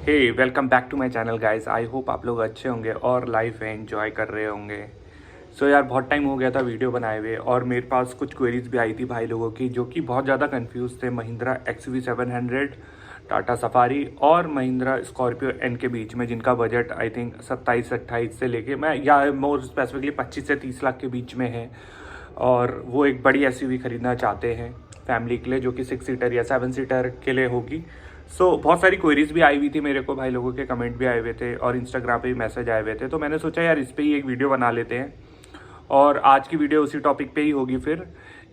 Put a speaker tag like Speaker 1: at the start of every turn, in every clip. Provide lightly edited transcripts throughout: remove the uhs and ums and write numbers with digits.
Speaker 1: Hey welcome back to my channel guys. I hope आप लोग अच्छे होंगे और लाइफ है एंजॉय कर रहे होंगे। सो यार बहुत टाइम हो गया था वीडियो बनाए हुए और मेरे पास कुछ क्वेरीज भी आई थी भाई लोगों की जो कि बहुत ज़्यादा कंफ्यूज थे महिंद्रा XUV700, टाटा सफारी और महिंद्रा स्कॉर्पियो एन के बीच में, जिनका बजट आई थिंक 27-28 से लेके मैं या मोर स्पेसिफिकली 25 से 30 लाख के बीच में है। और वो एक बड़ी SUV खरीदना चाहते हैं फैमिली के लिए, जो कि 6 सीटर या 7 सीटर के लिए होगी। बहुत सारी क्वेरीज भी आई हुई थी मेरे को, भाई लोगों के कमेंट भी आए हुए थे और इंस्टाग्राम पे भी मैसेज आए हुए थे। तो मैंने सोचा यार इस पे ही एक वीडियो बना लेते हैं और आज की वीडियो उसी टॉपिक पे ही होगी फिर।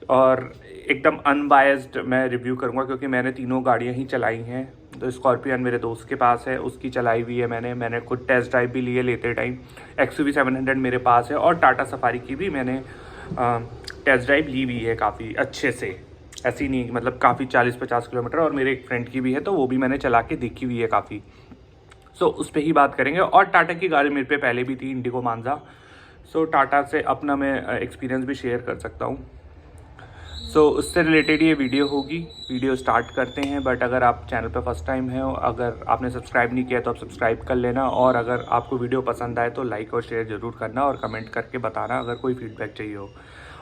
Speaker 1: और एकदम अनबायस्ड मैं रिव्यू करूंगा क्योंकि मैंने तीनों गाड़ियां ही चलाई हैं। तो स्कॉर्पियन मेरे दोस्त के पास है, उसकी चलाई हुई है मैंने खुद टेस्ट ड्राइव भी लिए लेते टाइम। XUV700 मेरे पास है और टाटा सफारी की भी मैंने टेस्ट ड्राइव ली हुई है काफ़ी अच्छे से, ऐसी नहीं मतलब काफ़ी 40-50 किलोमीटर। और मेरे एक फ्रेंड की भी है तो वो भी मैंने चला के देखी हुई है काफ़ी। उस पर ही बात करेंगे। और टाटा की गाड़ी मेरे पे पहले भी थी, इंडिगो मांजा। टाटा से अपना मैं एक्सपीरियंस भी शेयर कर सकता हूँ। उससे रिलेटेड ये वीडियो होगी। वीडियो स्टार्ट करते हैं। बट अगर आप चैनल पर फर्स्ट टाइम है, अगर आपने सब्सक्राइब नहीं किया तो आप सब्सक्राइब कर लेना। और अगर आपको वीडियो पसंद आए तो लाइक और शेयर ज़रूर करना और कमेंट करके बताना अगर कोई फीडबैक चाहिए हो।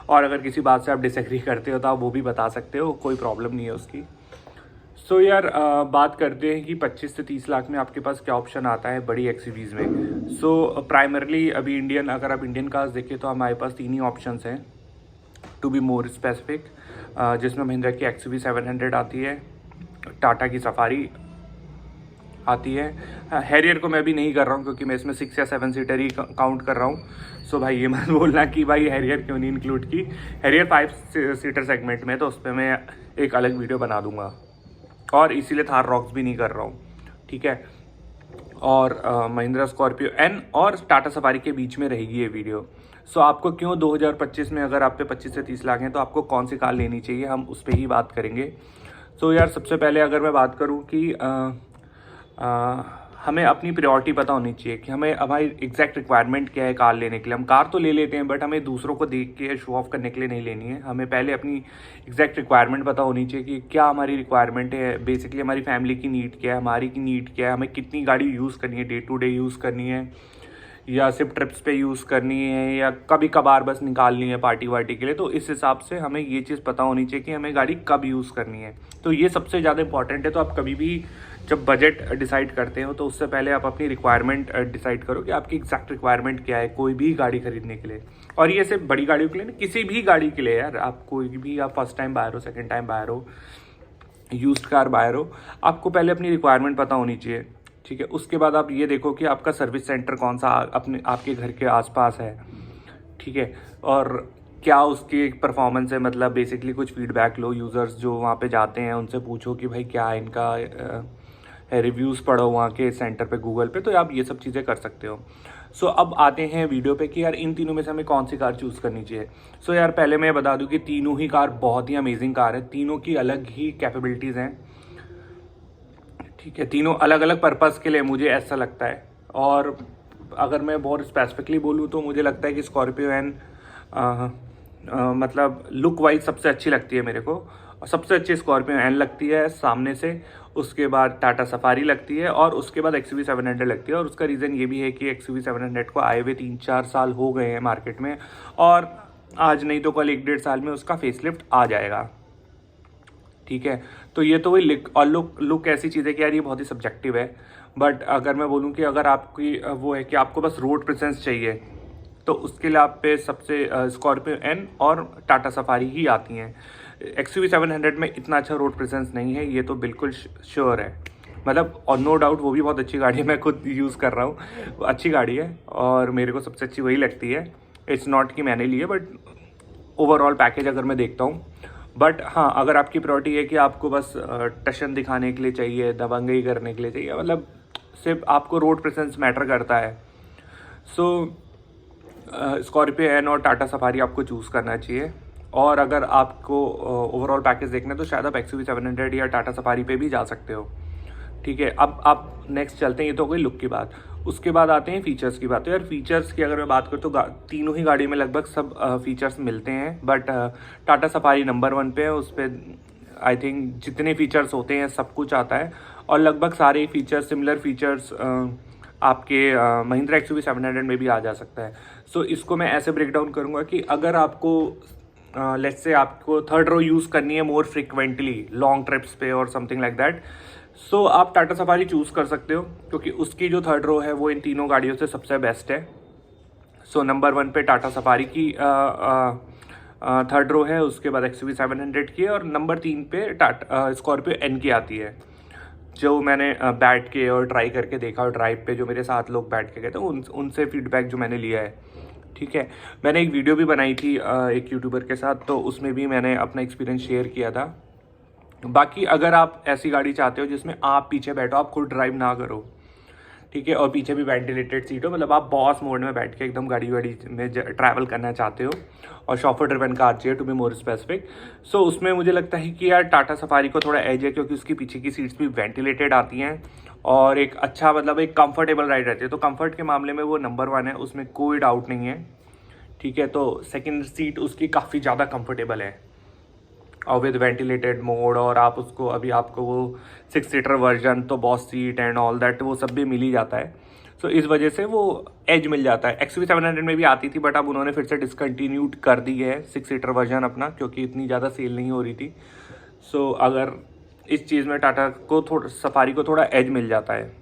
Speaker 1: और अगर किसी बात से आप डिसएग्री करते हो तो आप वो भी बता सकते हो, कोई प्रॉब्लम नहीं है उसकी। यार बात करते हैं कि 25 से 30 लाख में आपके पास क्या ऑप्शन आता है बड़ी एक्सयूवीज़ में। प्राइमरली अभी अगर आप इंडियन कार्स देखें तो हमारे पास तीन ही ऑप्शन हैं टू बी मोर स्पेसिफिक, जिसमें महिंद्रा की XUV700 आती है, टाटा की सफारी आती है। हैरियर को मैं भी नहीं कर रहा हूँ क्योंकि मैं इसमें 6 या 7 सीटर ही काउंट कर रहा हूँ। भाई ये मत बोलना कि भाई हैरियर क्यों नहीं इंक्लूड की। हैरियर 5 सीटर सेगमेंट में, तो उस पर मैं एक अलग वीडियो बना दूंगा। और इसीलिए थार रॉक्स भी नहीं कर रहा हूँ, ठीक है। और महिंद्रा स्कॉर्पियो एन और टाटा सफारी के बीच में रहेगी ये वीडियो। आपको क्यों 2025 में, अगर आप पे 25 से 30 लाख हैं तो आपको कौन सी कार लेनी चाहिए, हम उस पर ही बात करेंगे। यार सबसे पहले अगर मैं बात करूँ कि हमें अपनी प्रायोरिटी पता होनी चाहिए कि हमें हमारी एग्जैक्ट रिक्वायरमेंट क्या है कार लेने के लिए। हम कार तो ले लेते हैं बट हमें दूसरों को देख के शो ऑफ करने के लिए नहीं लेनी है। हमें पहले अपनी एग्जैक्ट रिक्वायरमेंट पता होनी चाहिए कि क्या हमारी रिक्वायरमेंट है, बेसिकली हमारी फैमिली की नीड क्या है, हमारी की नीड क्या है, हमें कितनी गाड़ी यूज़ करनी है, डे टू डे यूज़ करनी है या सिर्फ ट्रिप्स पे यूज़ करनी है या कभी कभार बस निकालनी है पार्टी वार्टी के लिए। तो इस हिसाब से हमें ये चीज़ पता होनी चाहिए कि हमें गाड़ी कब यूज़ करनी है। तो ये सबसे ज़्यादा इंपॉर्टेंट है। तो आप कभी भी जब बजट डिसाइड करते हो तो उससे पहले आप अपनी रिक्वायरमेंट डिसाइड करो कि आपकी एग्जैक्ट रिक्वायरमेंट क्या है कोई भी गाड़ी खरीदने के लिए। और ये सिर्फ बड़ी गाड़ियों के लिए नहीं, किसी भी गाड़ी के लिए यार। आप कोई भी, आप फर्स्ट टाइम बायर हो, सेकेंड टाइम बायर हो, यूज्ड कार बायर हो, आपको पहले अपनी रिक्वायरमेंट पता होनी चाहिए, ठीक है। उसके बाद आप ये देखो कि आपका सर्विस सेंटर कौन सा आपके घर के आसपास है, ठीक है। और क्या उसकी परफॉर्मेंस है, मतलब बेसिकली कुछ फीडबैक लो। यूज़र्स जो वहाँ पे जाते हैं उनसे पूछो कि भाई क्या इनका रिव्यूज़ पढ़ो वहाँ के सेंटर पे, गूगल पे। तो आप ये सब चीज़ें कर सकते हो। अब आते हैं वीडियो पे कि यार इन तीनों में से हमें कौन सी कार चूज़ करनी चाहिए। यार पहले मैं बता दूँ कि तीनों ही कार बहुत ही अमेजिंग कार है, तीनों की अलग ही कैपेबिलिटीज़ हैं, ठीक है। तीनों अलग अलग पर्पस के लिए, मुझे ऐसा लगता है। और अगर मैं बहुत स्पेसिफिकली बोलूँ तो मुझे लगता है कि स्कॉर्पियो एन मतलब लुक वाइज सबसे अच्छी लगती है मेरे को। और सबसे अच्छी स्कॉर्पियो एन लगती है सामने से, उसके बाद टाटा सफारी लगती है और उसके बाद XUV700 लगती है। और उसका रीज़न ये भी है कि XUV700 को आए हुए 3-4 साल हो गए हैं मार्केट में, और आज नहीं तो कल 1-1.5 साल में उसका फेसलिफ्ट आ जाएगा, ठीक है। तो ये तो वही लुक ऐसी चीज़ है कि यार ये बहुत ही सब्जेक्टिव है। बट अगर मैं बोलूँ कि अगर आपकी वो है कि आपको बस रोड प्रेजेंस चाहिए तो उसके लिए आप पे सबसे स्कॉर्पियो एन और टाटा सफारी ही आती हैं। XUV700 में इतना अच्छा रोड प्रेजेंस नहीं है, ये तो बिल्कुल श्योर है। मतलब और नो डाउट वो भी बहुत अच्छी गाड़ी है, मैं खुद यूज़ कर रहा हूँ, अच्छी गाड़ी है और मेरे को सबसे अच्छी वही लगती है। इट्स नॉट कि मैंने ली है, बट ओवरऑल पैकेज अगर मैं देखता हूँ। बट हाँ, अगर आपकी प्रायोरिटी है कि आपको बस टशन दिखाने के लिए चाहिए, दबंगई करने के लिए चाहिए, मतलब सिर्फ आपको रोड प्रेजेंस मैटर करता है, स्कॉर्पियो एन और टाटा सफारी आपको चूज़ करना चाहिए। और अगर आपको ओवरऑल पैकेज देखना है तो शायद आप XUV700 या टाटा सफारी पे भी जा सकते हो, ठीक है। अब आप नेक्स्ट चलते हैं, ये तो हो गई लुक की बात। उसके बाद आते हैं फीचर्स की बात। तो यार फीचर्स की अगर मैं बात करूँ तो तीनों ही गाड़ी में लगभग सब फीचर्स मिलते हैं। बट टाटा सफारी नंबर 1 पे है, उस पर आई थिंक जितने फीचर्स होते हैं सब कुछ आता है। और लगभग सारे फीचर्स, सिमिलर फीचर्स आपके महिंद्रा XUV 700 में भी आ जा सकता है। सो इसको मैं ऐसे ब्रेक डाउन करूँगा कि अगर आपको लेट्स से आपको थर्ड रो यूज़ करनी है मोर फ्रिक्वेंटली लॉन्ग ट्रिप्स पे और समथिंग लाइक दैट, सो आप टाटा सफारी चूज़ कर सकते हो, क्योंकि उसकी जो थर्ड रो है वो इन तीनों गाड़ियों से सबसे बेस्ट है। सो नंबर 1 पे टाटा सफारी की थर्ड रो है, उसके बाद XUV 700 की है, और नंबर 3 पे टाटा स्कॉर्पियो एन की आती है, जो मैंने बैठ के और ट्राई करके देखा, और ड्राइव पे जो मेरे साथ लोग बैठ के गए थे उनसे फीडबैक जो मैंने लिया है। ठीक है, मैंने एक वीडियो भी बनाई थी एक यूट्यूबर के साथ, तो उसमें भी मैंने अपना एक्सपीरियंस शेयर किया था। बाकी अगर आप ऐसी गाड़ी चाहते हो जिसमें आप पीछे बैठो, आप खुद ड्राइव ना करो, ठीक है, और पीछे भी वेंटिलेटेड सीट हो, मतलब आप बॉस मोड में बैठ के एकदम गाड़ी वाड़ी में ट्रैवल करना चाहते हो, और शॉफर ड्रिवन कार चाहिए टू बी मोर स्पेसिफिक, सो उसमें मुझे लगता है कि यार टाटा सफारी को थोड़ा एज है, क्योंकि उसकी पीछे की सीट्स भी वेंटिलेटेड आती हैं और एक अच्छा मतलब एक कंफर्टेबल राइड रहती है। तो कंफर्ट के मामले में वो नंबर 1 है, उसमें कोई डाउट नहीं है। ठीक है, तो सेकेंड सीट उसकी काफ़ी ज़्यादा कंफर्टेबल है और विद वेंटिलेटेड मोड, और आप उसको अभी आपको वो 6 सीटर वर्जन तो boss seat and all that वो सब भी मिल ही जाता है। सो इस वजह से वो एज मिल जाता है। XUV 700 में भी आती थी, बट अब उन्होंने फिर से डिसकंटिन्यूड कर दी है 6 सीटर वर्जन अपना, क्योंकि इतनी ज़्यादा सेल नहीं हो रही थी। सो अगर इस चीज़ में टाटा को थोड़ा सफारी को थोड़ा एज मिल जाता है।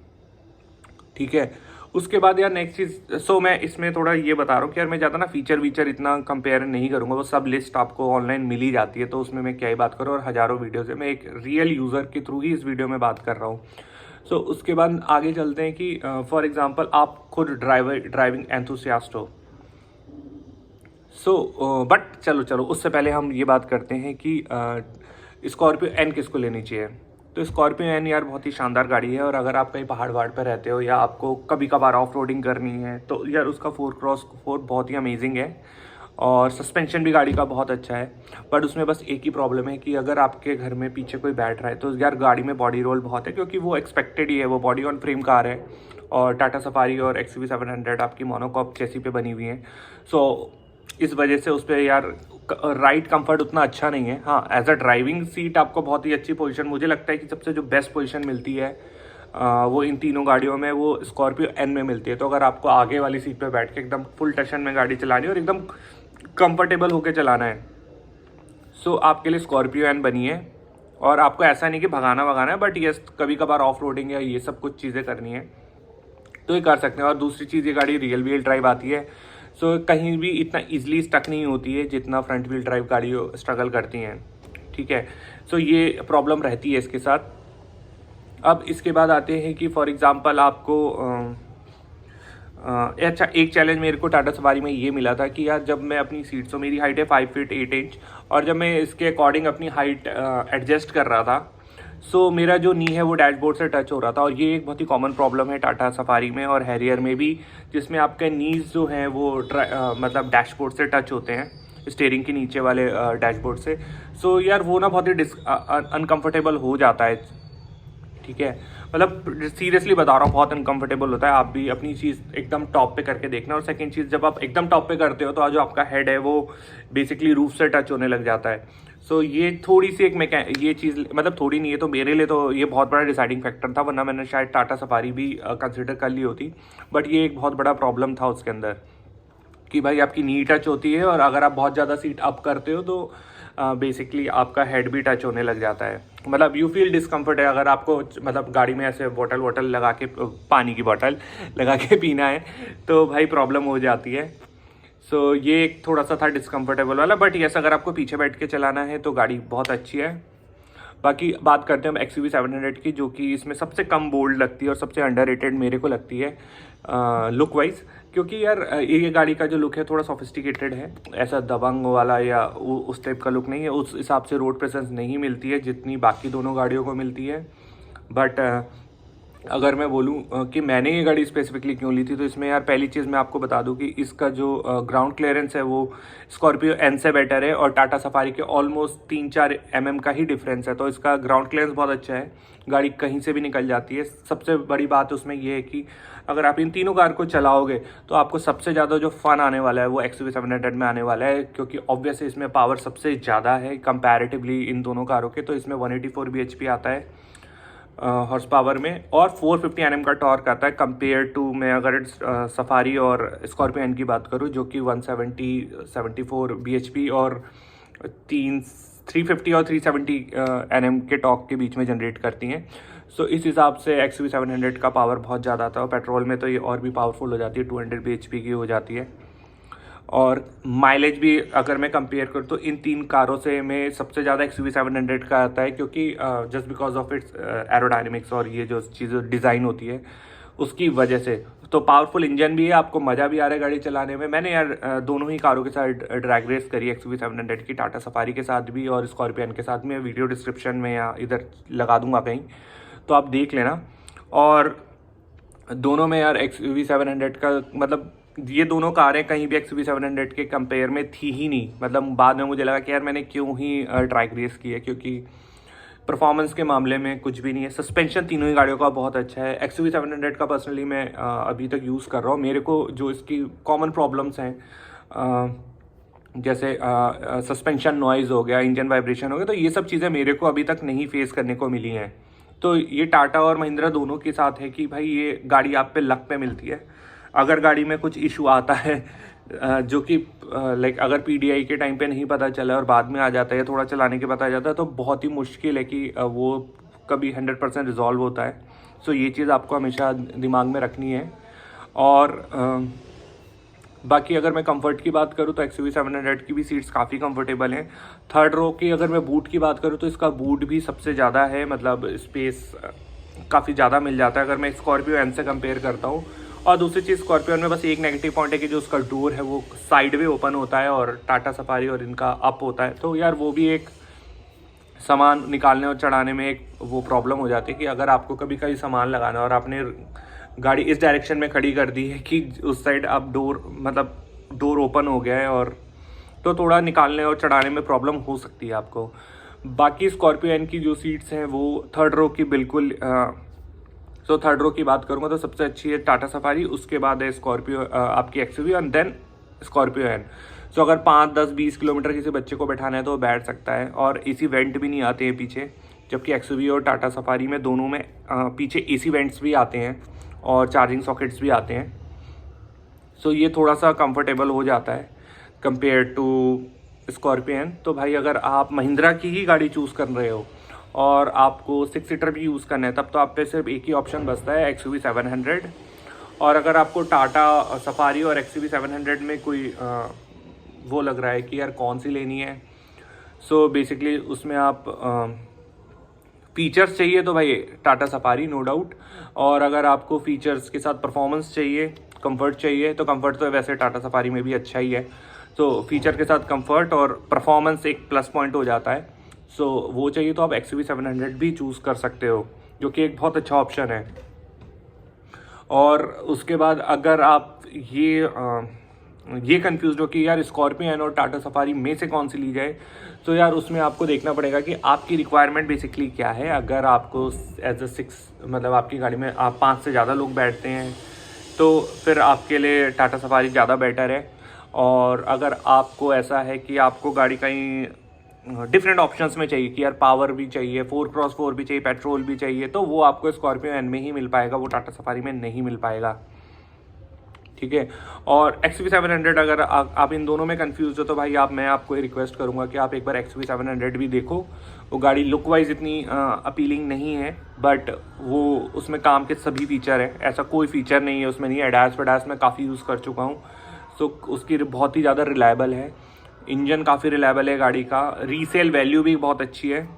Speaker 1: ठीक है, उसके बाद यार नेक्स्ट चीज़, सो मैं इसमें थोड़ा ये बता रहा हूँ कि यार मैं ज़्यादा ना फीचर इतना कंपेयर नहीं करूँगा, वो सब लिस्ट आपको ऑनलाइन मिल ही जाती है, तो उसमें मैं क्या ही बात करूँ, और हज़ारों वीडियोज़ है, मैं एक रियल यूज़र के थ्रू ही इस वीडियो में बात कर रहा हूँ। सो उसके बाद आगे चलते हैं कि फॉर एग्जांपल आप खुद ड्राइविंग एंथुसियास्ट हो, सो बट चलो उससे पहले हम ये बात करते हैं कि स्कॉर्पियो एन किसको लेनी चाहिए। तो स्कॉर्पियो एन यार बहुत ही शानदार गाड़ी है, और अगर आप कहीं पहाड़ वहाड़ पर रहते हो या आपको कभी कभार ऑफ रोडिंग करनी है, तो यार उसका 4x4 बहुत ही अमेजिंग है, और सस्पेंशन भी गाड़ी का बहुत अच्छा है। बट उसमें बस एक ही प्रॉब्लम है कि अगर आपके घर में पीछे कोई बैठ रहा है तो यार गाड़ी में बॉडी रोल बहुत है, क्योंकि वो एक्सपेक्टेड ही है, वो बॉडी ऑन फ्रेम कार है, और टाटा सफारी और XUV 700 आपकी मोनोकॉक चेसी पे बनी हुई है। सो इस वजह से उस पर यार राइड कंफर्ट उतना अच्छा नहीं है। हाँ, एज अ ड्राइविंग सीट आपको बहुत ही अच्छी पोजीशन, मुझे लगता है कि सबसे जो बेस्ट पोजीशन मिलती है वो इन तीनों गाड़ियों में वो स्कॉर्पियो एन में मिलती है। तो अगर आपको आगे वाली सीट पे बैठ के एकदम फुल टशन में गाड़ी चलानी है और एकदम कंफर्टेबल होकर चलाना है, सो आपके लिए स्कॉर्पियो एन बनी है। और आपको ऐसा नहीं कि भगाना है, बट ये कभी कभार ऑफ रोडिंग या ये सब कुछ चीज़ें करनी है तो ये कर सकते हैं। और दूसरी चीज़, ये गाड़ी रियल व्हील ड्राइव आती है, सो कहीं भी इतना ईजिली स्टक नहीं होती है जितना फ्रंट व्हील ड्राइव गाड़ी स्ट्रगल करती हैं। ठीक है, सो ये प्रॉब्लम रहती है इसके साथ। अब इसके बाद आते हैं कि फॉर एग्जांपल आपको अच्छा, एक चैलेंज मेरे को टाटा सफारी में ये मिला था कि यार जब मैं अपनी सीट, सो मेरी हाइट है 5 फीट 8 इंच, और जब मैं इसके अकॉर्डिंग अपनी हाइट एडजस्ट कर रहा था, सो मेरा जो नी है वो डैशबोर्ड से टच हो रहा था। और ये एक बहुत ही कॉमन प्रॉब्लम है टाटा सफारी में और हैरियर में भी, जिसमें आपके नीज जो हैं वो मतलब डैशबोर्ड से टच होते हैं, स्टीयरिंग के नीचे वाले डैशबोर्ड से। सो यार वो ना बहुत ही अनकम्फर्टेबल हो जाता है। ठीक है, मतलब सीरियसली बता रहा हूँ, बहुत अनकंफर्टेबल होता है। आप भी अपनी चीज़ एकदम टॉप पे करके देखना। और सेकंड चीज़, जब आप एकदम टॉप पे करते हो तो जो आपका हेड है वो बेसिकली रूफ से टच होने लग जाता है। सो ये थोड़ी सी एक ये चीज़, मतलब थोड़ी नहीं है, तो मेरे लिए तो ये बहुत बड़ा डिसाइडिंग फैक्टर था, वरना मैंने शायद टाटा सफारी भी कंसिडर कर ली होती। बट ये एक बहुत बड़ा प्रॉब्लम था उसके अंदर कि भाई आपकी नी टच होती है, और अगर आप बहुत ज़्यादा सीट अप करते हो तो बेसिकली आपका हेड भी टच होने लग जाता है। मतलब यू फील डिस्कम्फर्ट है अगर आपको मतलब गाड़ी में ऐसे बोतल लगा के, पानी की बोतल लगा के पीना है तो भाई प्रॉब्लम हो जाती है। सो ये एक थोड़ा सा था डिस्कम्फर्टेबल वाला। बट यस, अगर आपको पीछे बैठ के चलाना है तो गाड़ी बहुत अच्छी है। बाकी बात करते हैं हम XUV 700 की, जो कि इसमें सबसे कम बोल्ड लगती है और सबसे अंडररेटेड मेरे को लगती है लुक वाइज। क्योंकि यार ये गाड़ी का जो लुक है थोड़ा सोफिस्टिकेटेड है, ऐसा दबंग वाला या उस टाइप का लुक नहीं है। उस हिसाब से रोड प्रेजेंस नहीं मिलती है जितनी बाकी दोनों गाड़ियों को मिलती है। बट अगर मैं बोलूँ कि मैंने ये गाड़ी स्पेसिफिकली क्यों ली थी, तो इसमें यार पहली चीज़ मैं आपको बता दूं कि इसका जो ग्राउंड क्लियरेंस है वो स्कॉर्पियो एन से बेटर है, और टाटा सफारी के ऑलमोस्ट 3-4 mm का ही डिफरेंस है। तो इसका ग्राउंड क्लियरेंस बहुत अच्छा है, गाड़ी कहीं से भी निकल जाती है। सबसे बड़ी बात उसमें ये है कि अगर आप इन तीनों कार को चलाओगे तो आपको सबसे ज़्यादा जो फन आने वाला है वो XUV 700 में आने वाला है, क्योंकि ऑब्वियसली इसमें पावर सबसे ज़्यादा है कंपैरेटिवली इन दोनों कारों के। तो इसमें 184 bhp आता है, हॉर्स पावर में और 450 Nm का टॉर्क आता है कंपेयर टू, मैं अगर सफारी और स्कॉर्पियो एन की बात करूँ जो कि 174 bhp और 350 और 370 Nm के टॉर्क के बीच में जनरेट करती हैं। सो इस हिसाब से XUV 700 का पावर बहुत ज़्यादा आता है और पेट्रोल में तो ये और भी पावरफुल हो जाती है, 200 bhp की हो जाती है। और माइलेज भी अगर मैं कंपेयर करूँ तो इन तीन कारों से मैं सबसे ज़्यादा XUV 700 का आता है, क्योंकि just because of its aerodynamics और ये जो चीज़ें डिज़ाइन होती है उसकी वजह से। तो पावरफुल इंजन भी है, आपको मज़ा भी आ रहा है गाड़ी चलाने में। मैंने यार दोनों ही कारों के साथ ड्रैग रेस करी, XUV 700 की टाटा सफारी के साथ भी और स्कॉर्पियन के साथ में। वीडियो डिस्क्रिप्शन में या इधर लगा दूंगा कहीं, तो आप देख लेना। और दोनों में यार XUV 700 का मतलब ये दोनों कारें कहीं भी XUV 700 के कंपेयर में थी ही नहीं। मतलब बाद में मुझे लगा कि यार मैंने क्यों ही ट्रैक रेस की है, क्योंकि परफॉर्मेंस के मामले में कुछ भी नहीं है। सस्पेंशन तीनों ही गाड़ियों का बहुत अच्छा है। XUV 700 का पर्सनली मैं अभी तक यूज़ कर रहा हूँ। मेरे को जो इसकी कॉमन प्रॉब्लम्स हैं जैसे सस्पेंशन नॉइज़ हो गया, इंजन वाइब्रेशन हो गया, तो ये सब चीज़ें मेरे को अभी तक नहीं फेस करने को मिली हैं। तो ये टाटा और महिंद्रा दोनों के साथ है कि भाई ये गाड़ी आप पे लक पे मिलती है। अगर गाड़ी में कुछ इशू आता है जो कि लाइक अगर PDI के टाइम पे नहीं पता चला और बाद में आ जाता है, थोड़ा चलाने के पता जाता है, तो बहुत ही मुश्किल है कि वो कभी 100% रिजॉल्व होता है। सो ये चीज़ आपको हमेशा दिमाग में रखनी है। और बाकी अगर मैं कंफर्ट की बात करूँ तो XUV 700 की भी सीट्स काफ़ी कंफर्टेबल हैं। थर्ड रो की अगर मैं बूट की बात करूँ तो इसका बूट भी सबसे ज़्यादा है, मतलब स्पेस काफ़ी ज़्यादा मिल जाता है अगर मैं स्कॉर्पियो एन से कंपेयर करता हूँ। और दूसरी चीज़ स्कॉर्पियो में बस एक नेगेटिव पॉइंट है कि जो उसका डोर है वो साइड वे ओपन होता है और टाटा सफारी और इनका अप होता है। तो यार वो भी एक सामान निकालने और चढ़ाने में एक वो प्रॉब्लम हो जाती है कि अगर आपको कभी कभी सामान लगाना और आपने गाड़ी इस डायरेक्शन में खड़ी कर दी है कि उस साइड आप डोर ओपन हो गया है, और तो थोड़ा निकालने और चढ़ाने में प्रॉब्लम हो सकती है आपको। बाकी स्कॉर्पियो एन की जो सीट्स हैं वो थर्ड रो की बिल्कुल सो थर्ड रो की बात करूँगा तो सबसे अच्छी है टाटा सफारी, उसके बाद है स्कॉर्पियो आपकी XUV and then Scorpio N. So अगर 5, 10, 20 किलोमीटर किसी बच्चे को बैठाना है तो वो बैठ सकता है। और AC वेंट भी नहीं आते हैं पीछे, जबकि XUV और टाटा सफारी में दोनों में पीछे AC वेंट्स भी आते हैं और चार्जिंग सॉकेट्स भी आते हैं। सो ये थोड़ा सा कंफर्टेबल हो जाता है कंपेयर टू स्कॉर्पियो एन। तो भाई अगर आप महिंद्रा की ही गाड़ी चूज़ कर रहे हो और आपको 6 सीटर भी यूज़ करना है, तब तो आप पे सिर्फ एक ही ऑप्शन बचता है XUV 700। और अगर आपको टाटा सफारी और XUV 700 में कोई वो लग रहा है कि यार कौन सी लेनी है, सो बेसिकली उसमें आप फीचर्स चाहिए तो भाई टाटा सफारी नो डाउट। और अगर आपको फीचर्स के साथ परफॉर्मेंस चाहिए, कंफर्ट चाहिए, तो कंफर्ट तो वैसे टाटा सफारी में भी अच्छा ही है। तो फीचर के साथ कंफर्ट और परफॉर्मेंस एक प्लस पॉइंट हो जाता है। सो वो चाहिए तो आप XUV 700 भी चूज़ कर सकते हो, जो कि एक बहुत अच्छा ऑप्शन है। और उसके बाद अगर आप ये कंफ्यूज हो कि यार स्कॉर्पियो एन और टाटा सफारी में से कौन सी ली जाए, तो यार उसमें आपको देखना पड़ेगा कि आपकी रिक्वायरमेंट बेसिकली क्या है। अगर आपको एज अ 6 मतलब आपकी गाड़ी में आप 5 से ज़्यादा लोग बैठते हैं तो फिर आपके लिए टाटा सफारी ज़्यादा बेटर है। और अगर आपको ऐसा है कि आपको गाड़ी कहीं डिफरेंट ऑप्शंस में चाहिए कि यार पावर भी चाहिए, 4x4 भी चाहिए, पेट्रोल भी चाहिए, तो वो आपको स्कॉर्पियो एन में ही मिल पाएगा, वो टाटा सफारी में नहीं मिल पाएगा। ठीक है। और XUV 700 अगर आप इन दोनों में कंफ्यूज हो तो भाई मैं आपको ये रिक्वेस्ट करूंगा कि आप एक बार XUV 700 भी देखो। वो गाड़ी लुक वाइज इतनी अपीलिंग नहीं है, बट वो उसमें काम के सभी फीचर है, ऐसा कोई फीचर नहीं है उसमें नहीं है। एडास वेडास मैं काफ़ी यूज़ कर चुका हूँ, सो उसकी बहुत ही ज़्यादा रिलायबल है, इंजन काफ़ी रिलायबल है गाड़ी का, रीसेल वैल्यू भी बहुत अच्छी है।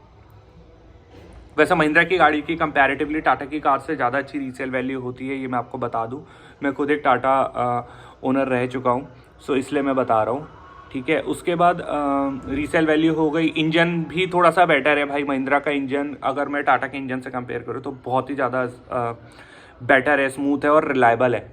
Speaker 1: वैसे महिंद्रा की गाड़ी की कंपैरेटिवली टाटा की कार से ज़्यादा अच्छी रीसेल वैल्यू होती है, ये मैं आपको बता दूं। मैं खुद एक टाटा ओनर रह चुका हूं, सो इसलिए मैं बता रहा हूं। ठीक है। उसके बाद रीसेल वैल्यू हो गई, इंजन भी थोड़ा सा बेटर है भाई। महिंद्रा का इंजन अगर मैं टाटा के इंजन से कंपेयर करूँ तो बहुत ही ज़्यादा बेटर है, स्मूथ है और रिलायबल है।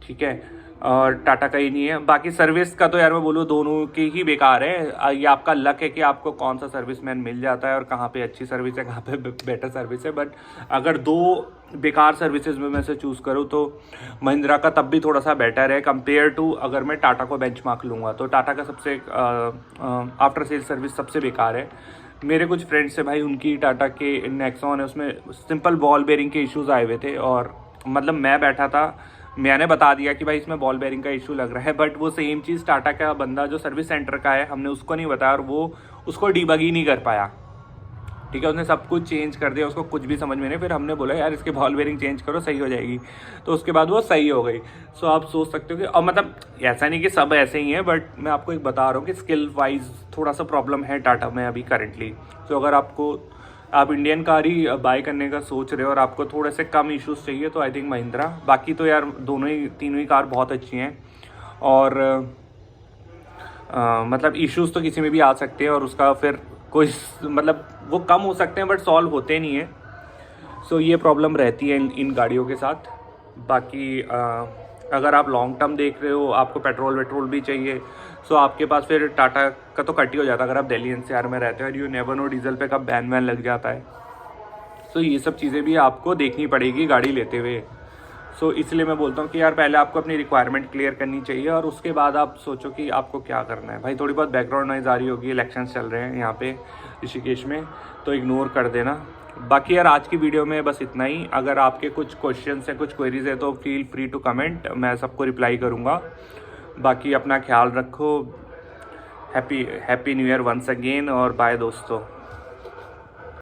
Speaker 1: ठीक है। और टाटा का ही नहीं है। बाकी सर्विस का तो यार मैं बोलूँ दोनों की ही बेकार है। ये आपका लक है कि आपको कौन सा सर्विसमैन मिल जाता है और कहाँ पे अच्छी सर्विस है, कहाँ पे बेटर सर्विस है। बट अगर दो बेकार सर्विसेज में मैं से चूज़ करूँ तो महिंद्रा का तब भी थोड़ा सा बेटर है कंपेयर टू अगर मैं टाटा को बेंचमार्क लूँगा तो टाटा का सबसे आफ्टर सेल सर्विस सबसे बेकार है। मेरे कुछ फ्रेंड्स से भाई, उनकी टाटा के नेक्सॉन है, उसमें सिंपल बॉल बेरिंग के इश्यूज़ आए हुए थे। और मतलब मैं बैठा था, मैंने बता दिया कि भाई इसमें बॉल बेरिंग का इशू लग रहा है, बट वो सेम चीज़ टाटा का बंदा जो सर्विस सेंटर का है, हमने उसको नहीं बताया और वो उसको डीबग ही नहीं कर पाया। ठीक है, उसने सब कुछ चेंज कर दिया, उसको कुछ भी समझ में नहीं। फिर हमने बोला यार इसके बॉल बेरिंग चेंज करो, सही हो जाएगी। तो उसके बाद वो सही हो गई। सो आप सोच सकते हो कि, और मतलब ऐसा नहीं कि सब ऐसे ही हैं, बट मैं आपको एक बता रहा हूँ कि स्किल वाइज थोड़ा सा प्रॉब्लम है टाटा में अभी करंटली। तो अगर आप इंडियन कार ही बाय करने का सोच रहे हो और आपको थोड़े से कम इश्यूज़ चाहिए तो आई थिंक महिंद्रा। बाकी तो यार तीनों ही कार बहुत अच्छी हैं। और मतलब इश्यूज़ तो किसी में भी आ सकते हैं और उसका फिर कोई मतलब वो कम हो सकते हैं बट सॉल्व होते नहीं हैं। सो ये प्रॉब्लम रहती है इन गाड़ियों के साथ। बाकी अगर आप लॉन्ग टर्म देख रहे हो, आपको पेट्रोल भी चाहिए, सो आपके पास फिर टाटा का तो कट ही हो जाता है अगर आप दिल्ली एनसीआर में रहते हो। और यू नेवर नो डीजल पे कब बैन वैन लग जाता है। सो ये सब चीज़ें भी आपको देखनी पड़ेगी गाड़ी लेते हुए। सो इसलिए मैं बोलता हूँ कि यार पहले आपको अपनी रिक्वायरमेंट क्लियर करनी चाहिए और उसके बाद आप सोचो कि आपको क्या करना है। भाई थोड़ी बहुत बैकग्राउंड नॉइज़ आ रही होगी, इलेक्शंस चल रहे हैं यहाँ पे ऋषिकेश में, तो इग्नोर कर देना। बाकी यार आज की वीडियो में बस इतना ही। अगर आपके कुछ क्वेश्चंस हैं, कुछ क्वेरीज है तो फील फ्री टू कमेंट, मैं सबको रिप्लाई करूँगा। बाकी अपना ख्याल रखो। Happy new year once again और बाय दोस्तों।